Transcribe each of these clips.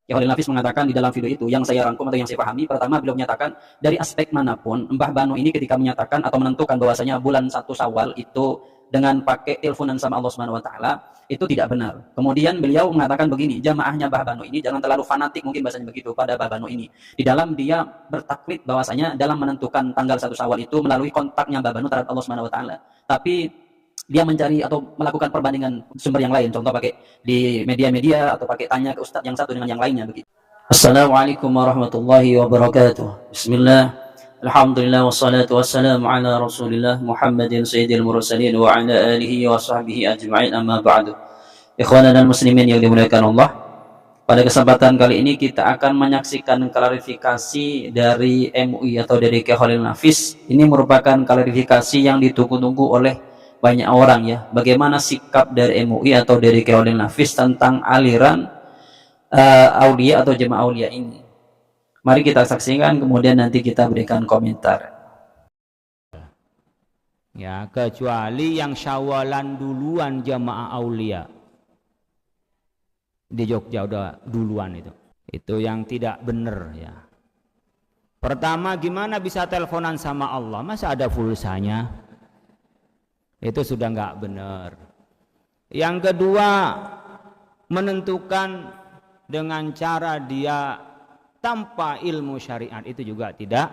Ki Holil Nafis mengatakan di dalam video itu yang saya rangkum atau yang saya pahami, pertama beliau menyatakan dari aspek manapun Mbah Banu ini ketika menyatakan atau menentukan bahwasanya bulan 1 Syawal itu dengan pakai teleponan sama Allah Subhanahu wa taala itu tidak benar. Kemudian beliau mengatakan begini, jamaahnya Mbah Banu ini jangan terlalu fanatik mungkin bahasanya begitu pada Mbah Banu ini. Di dalam dia bertaklid bahwasanya dalam menentukan tanggal 1 Syawal itu melalui kontaknya Mbah Banu terhadap Allah Subhanahu wa taala. Tapi dia mencari atau melakukan perbandingan sumber yang lain, contoh pakai di media-media atau pakai tanya ke ustadz yang satu dengan yang lainnya begitu. Assalamualaikum warahmatullahi wabarakatuh. Bismillah, alhamdulillah, wassalatu wassalamu ala rasulillah Muhammadin sayyidil mursalin wa ala alihi wa sahbihi ajma'in, amma ba'du. Ikhwana dan muslimin yang dimuliakan Allah, pada kesempatan kali ini kita akan menyaksikan klarifikasi dari MUI atau dari Ki Holil Nafis. Ini merupakan klarifikasi yang ditunggu-tunggu oleh banyak orang ya, bagaimana sikap dari MUI atau dari Ki Holil Nafis tentang aliran aulia atau jemaah aulia ini. Mari kita saksikan, kemudian nanti kita berikan komentar. Ya, kecuali yang syawalan duluan jemaah aulia di Jogja udah duluan itu yang tidak benar ya. Pertama, gimana bisa teleponan sama Allah, masa ada pulsanya? Itu sudah nggak benar. Yang kedua, menentukan dengan cara dia tanpa ilmu syariat itu juga tidak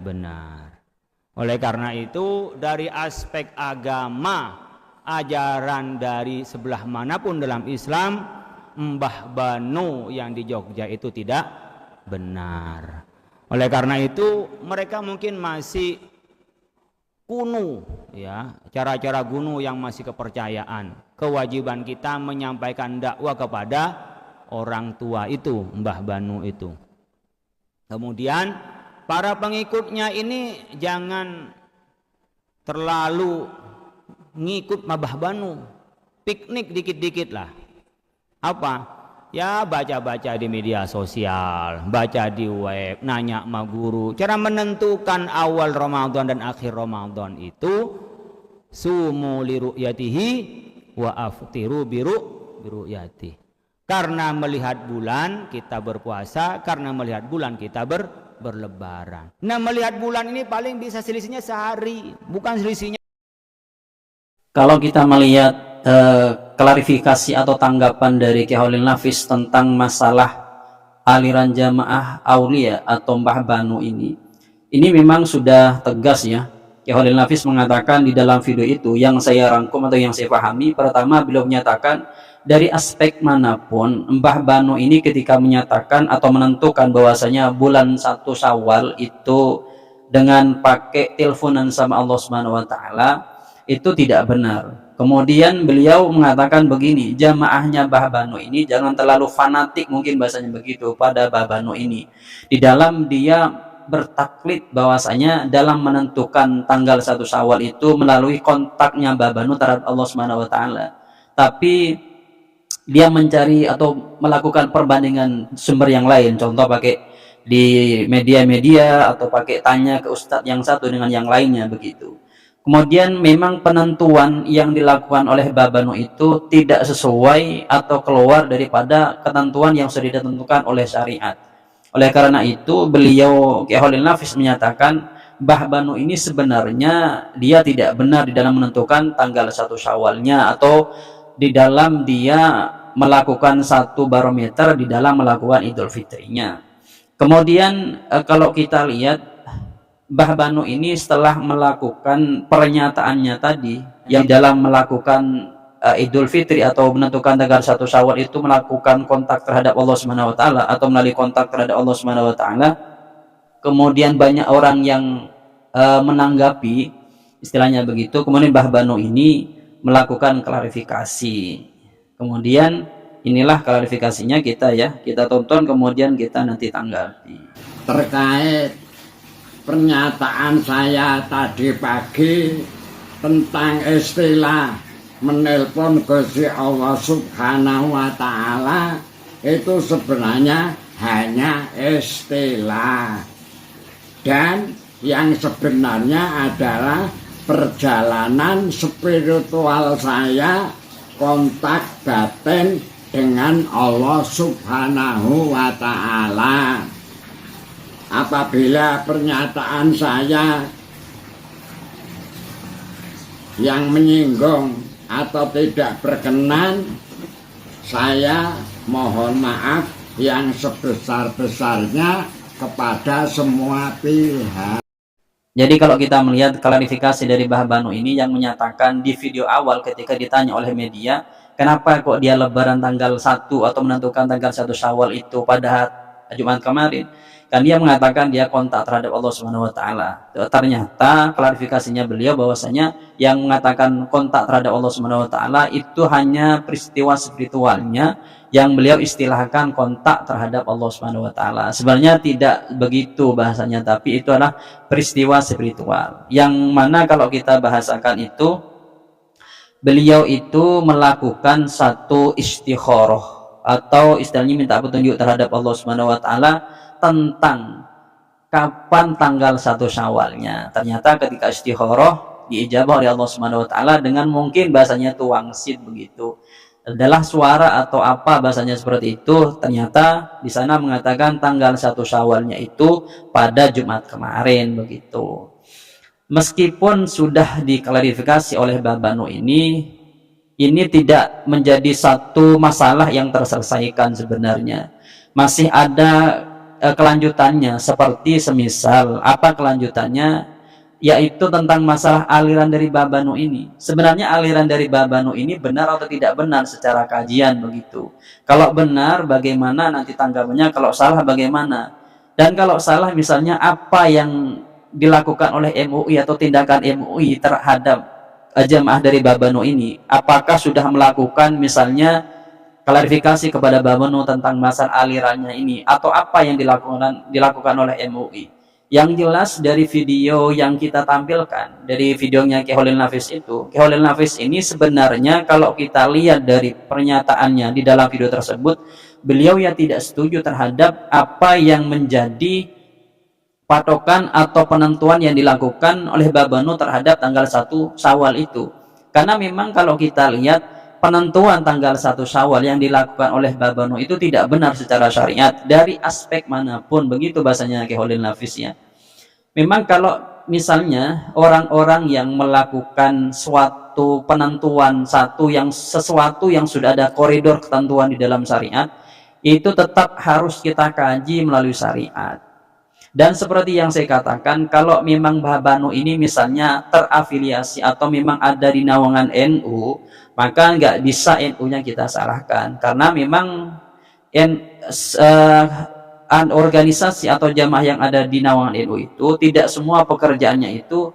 benar. Oleh karena itu, dari aspek agama, ajaran dari sebelah manapun dalam Islam, Mbah Banu yang di Jogja itu tidak benar. Oleh karena itu, mereka mungkin masih kuno ya, cara-cara kuno yang masih kepercayaan. Kewajiban kita menyampaikan dakwah kepada orang tua itu, Mbah Banu itu. Kemudian para pengikutnya ini jangan terlalu ngikut Mbah Banu, piknik dikit-dikit lah. Apa? Ya baca-baca di media sosial, baca di web, nanya sama guru. Cara menentukan awal Ramadan dan akhir Ramadan itu sumu li ru'yatihi wa aftiru bi ru'yatihi. Karena melihat bulan kita berpuasa, karena melihat bulan kita berlebaran. Nah, melihat bulan ini paling bisa selisihnya sehari, bukan selisihnya. Kalau kita melihat klarifikasi atau tanggapan dari Ki Holil Nafis tentang masalah aliran jamaah aulia atau Mbah Banu ini memang sudah tegas ya. Ki Holil Nafis mengatakan di dalam video itu yang saya rangkum atau yang saya pahami, pertama beliau menyatakan dari aspek manapun Mbah Banu ini ketika menyatakan atau menentukan bahwasanya bulan 1 Syawal itu dengan pakai teleponan sama Allah Subhanahu wa taala itu tidak benar. Kemudian beliau mengatakan begini, jamaahnya Mbah Banu ini jangan terlalu fanatik mungkin bahasanya begitu pada Mbah Banu ini. Di dalam dia bertaklid bahwasanya dalam menentukan tanggal 1 Syawal itu melalui kontaknya Mbah Banu terhadap Allah Subhanahu wa taala. Tapi dia mencari atau melakukan perbandingan sumber yang lain, contoh pakai di media-media atau pakai tanya ke ustadz yang satu dengan yang lainnya begitu. Kemudian memang penentuan yang dilakukan oleh Mbah Banu itu tidak sesuai atau keluar daripada ketentuan yang sudah ditentukan oleh syariat. Oleh karena itu beliau Ki Holil Nafis menyatakan Mbah Banu ini sebenarnya dia tidak benar di dalam menentukan tanggal 1 Syawalnya atau di dalam dia melakukan satu barometer di dalam melakukan Idul Fitrinya. Kemudian kalau kita lihat Mbah Banu ini setelah melakukan pernyataannya tadi yang dalam melakukan Idul Fitri atau menentukan tanggal 1 Syawal itu melakukan kontak terhadap Allah Subhanahu wa taala atau melalui kontak terhadap Allah Subhanahu wa taala, kemudian banyak orang yang menanggapi istilahnya begitu. Kemudian Mbah Banu ini melakukan klarifikasi. Kemudian inilah klarifikasinya kita tonton kemudian kita nanti tanggapi. Terkait pernyataan saya tadi pagi tentang istilah menelpon Gusti Allah Subhanahu wa taala itu sebenarnya hanya istilah, dan yang sebenarnya adalah perjalanan spiritual saya, kontak batin dengan Allah Subhanahu wa Ta'ala. Apabila pernyataan saya yang menyinggung atau tidak berkenan, saya mohon maaf yang sebesar-besarnya kepada semua pihak. Jadi kalau kita melihat klarifikasi dari Mbah Banu ini yang menyatakan di video awal ketika ditanya oleh media, kenapa kok dia lebaran tanggal 1 atau menentukan tanggal 1 Syawal itu pada Jumat kemarin? Kan dia mengatakan dia kontak terhadap Allah Subhanahu wa taala. Ternyata klarifikasinya beliau bahwasanya yang mengatakan kontak terhadap Allah Subhanahu wa taala itu hanya peristiwa spiritualnya yang beliau istilahkan kontak terhadap Allah Subhanahu wa taala. Sebenarnya tidak begitu bahasanya, tapi itu adalah peristiwa spiritual. Yang mana kalau kita bahasakan itu, beliau itu melakukan satu istikharah atau istilahnya minta petunjuk terhadap Allah Subhanahu wa taala tentang kapan tanggal 1 Syawalnya. Ternyata ketika istikharah diijabah oleh Allah Subhanahu wa taala dengan mungkin bahasanya itu wangsit begitu. Adalah suara atau apa bahasanya seperti itu. Ternyata di sana mengatakan tanggal 1 Syawalnya itu pada Jumat kemarin begitu. Meskipun sudah diklarifikasi oleh Mbah Banu ini tidak menjadi satu masalah yang terselesaikan sebenarnya. Masih ada kelanjutannya, seperti semisal apa kelanjutannya, yaitu tentang masalah aliran dari Mbah Banu ini. Sebenarnya aliran dari Mbah Banu ini benar atau tidak benar secara kajian begitu. Kalau benar bagaimana nanti tanggapannya, kalau salah bagaimana, dan kalau salah misalnya apa yang dilakukan oleh MUI atau tindakan MUI terhadap jamaah dari Mbah Banu ini, apakah sudah melakukan misalnya klarifikasi kepada Mbah Banu tentang masalah alirannya ini, atau apa yang dilakukan oleh MUI. Yang jelas dari video yang kita tampilkan, dari videonya Ki Holil Nafis itu, Ki Holil Nafis ini sebenarnya kalau kita lihat dari pernyataannya di dalam video tersebut, beliau ya tidak setuju terhadap apa yang menjadi patokan atau penentuan yang dilakukan oleh Mbah Banu terhadap tanggal 1 Syawal itu. Karena memang kalau kita lihat penentuan tanggal 1 Syawal yang dilakukan oleh Mbah Banu itu tidak benar secara syariat dari aspek manapun, begitu bahasanya Ki Holil Nafis ya. Memang kalau misalnya orang-orang yang melakukan suatu penentuan sesuatu yang sudah ada koridor ketentuan di dalam syariat, itu tetap harus kita kaji melalui syariat. Dan seperti yang saya katakan, kalau memang Mbah Banu ini misalnya terafiliasi atau memang ada di naungan NU, maka nggak bisa NU-nya kita salahkan. Karena memang organisasi atau jamaah yang ada di naungan NU itu tidak semua pekerjaannya itu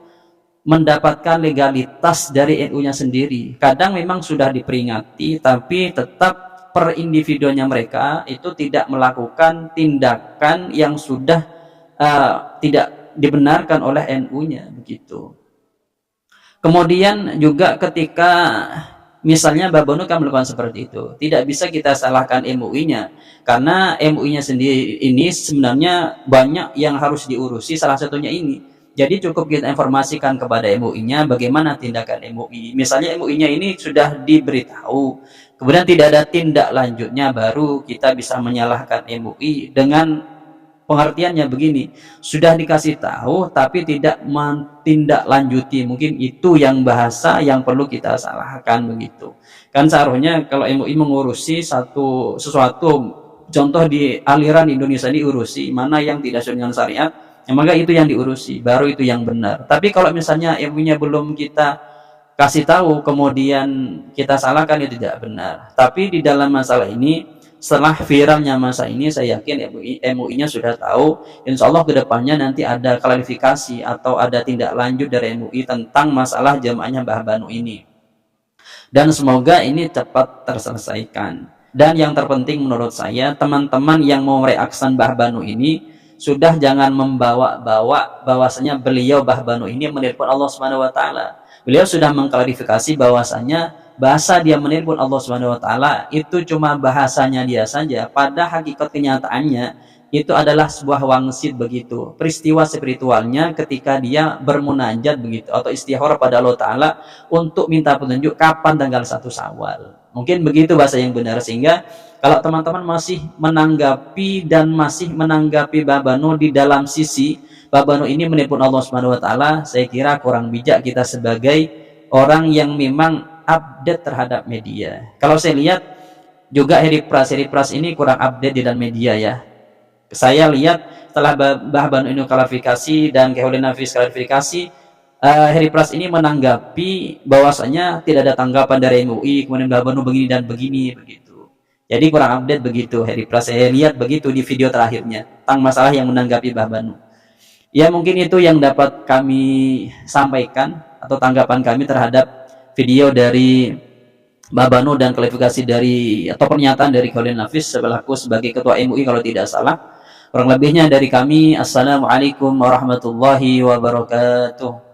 mendapatkan legalitas dari NU-nya sendiri. Kadang memang sudah diperingati, tapi tetap per individunya mereka itu tidak melakukan tindakan yang sudah tidak dibenarkan oleh NU-nya begitu. Kemudian juga ketika misalnya Mbah Banu kan melakukan seperti itu, tidak bisa kita salahkan MUI-nya, karena MUI-nya sendiri ini sebenarnya banyak yang harus diurusi, salah satunya ini. Jadi cukup kita informasikan kepada MUI-nya bagaimana tindakan MUI. Misalnya MUI-nya ini sudah diberitahu, kemudian tidak ada tindak lanjutnya, baru kita bisa menyalahkan MUI dengan pengertiannya begini, sudah dikasih tahu tapi tidak menindaklanjuti, mungkin itu yang bahasa yang perlu kita salahkan begitu. Kan seharusnya kalau MUI mengurusi sesuatu, contoh di aliran Indonesia diurusi, mana yang tidak sesuai dengan syariat, ya maka itu yang diurusi, baru itu yang benar. Tapi kalau misalnya MUI-nya belum kita kasih tahu kemudian kita salahkan, itu tidak benar. Tapi di dalam masalah ini, setelah viralnya masa ini, saya yakin MUI-nya sudah tahu. Insya Allah kedepannya nanti ada klarifikasi atau ada tindak lanjut dari MUI tentang masalah jamaahnya Mbah Banu ini. Dan semoga ini cepat terselesaikan. Dan yang terpenting menurut saya, teman-teman yang mau mereaksikan Mbah Banu ini sudah jangan membawa-bawa bahwasanya beliau Mbah Banu ini menelpon Allah Subhanahu wa taala. Beliau sudah mengklarifikasi bahwasanya bahasa dia menelpon Allah Subhanahu wa taala itu cuma bahasanya dia saja. Pada hakikat kenyataannya itu adalah sebuah wangsit begitu. Peristiwa spiritualnya ketika dia bermunajat begitu atau istikharah pada Allah taala untuk minta petunjuk kapan tanggal 1 Syawal. Mungkin begitu bahasa yang benar, sehingga kalau teman-teman masih menanggapi Mbah Banu di dalam sisi Mbah Banu ini menipu Allah Subhanahu wa taala, saya kira kurang bijak kita sebagai orang yang memang update terhadap media. Kalau saya lihat juga Heri Pras ini kurang update di dalam media ya. Saya lihat setelah Mbah Banu ini klarifikasi dan Khairul Nafis klarifikasi, Heri Pras ini menanggapi bahwasanya tidak ada tanggapan dari MUI, kemudian Mbah Banu begini dan begini begitu. Jadi kurang update begitu Heri Pras. Saya lihat begitu di video terakhirnya tentang masalah yang menanggapi Mbah Banu. Ya mungkin itu yang dapat kami sampaikan atau tanggapan kami terhadap video dari Mbah Banu dan klarifikasi dari atau pernyataan dari Khairul Nafis selaku sebagai ketua MUI kalau tidak salah. Kurang lebihnya dari kami, assalamualaikum warahmatullahi wabarakatuh.